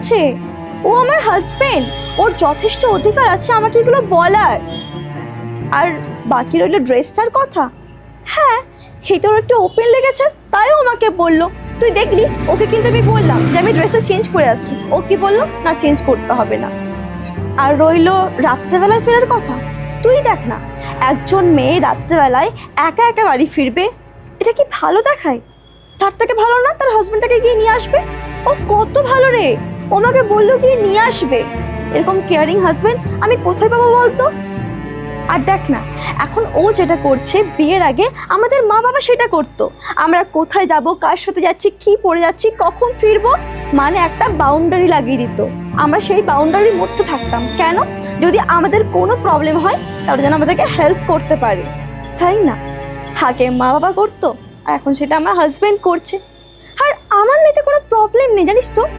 আছে? ও আমার হাজবেন্ড, ওর যথেষ্ট অধিকার আছে আমাকে এগুলো বলার। আর বাকি রইল ড্রেসটার কথা। হ্যাঁ, হিতর একটু ওপেন লেগেছে, তাই ও আমাকে বললো। তুই দেখলি, ওকে কিন্তু আমি বললাম যে আমি ড্রেসটা চেঞ্জ করে আসছি, ও কি বললো, না চেঞ্জ করতে হবে না। আর রইলো রাত্রেবেলায় ফেরার কথা। তুই দেখ না, একজন মেয়ে রাত্রেবেলায় একা একা বাড়ি ফিরবে, এটা কি ভালো দেখায়? তার থেকে ভালো না তার হাজবেন্ডটাকে গিয়ে নিয়ে আসবে। ও কত ভালো রে, ও আমাকে বললো গিয়ে নিয়ে আসবে। এরকম কেয়ারিং হাজবেন্ড আমি কোথায় পাবো বলতো? আর দেখ না, এখন ও যেটা করছে, বিয়ের আগে আমাদের মা বাবা সেটা করতো। আমরা কোথায় যাব, কার সাথে যাচ্ছি, কি পড়ে যাচ্ছি, কখন ফিরবো, মানে একটা বাউন্ডারি লাগিয়ে দিত। আমরা সেই বাউন্ডারির মধ্যে থাকতাম। কেন? যদি আমাদের কোনো প্রবলেম হয় তাহলে যেন আমাদেরকে হেল্প করতে পারে, তাই না? আগে মা বাবা করতো, আর এখন সেটা আমার হাজবেন্ড করছে। আর আমার নিতে কোনো প্রবলেম নেই, জানিস তো।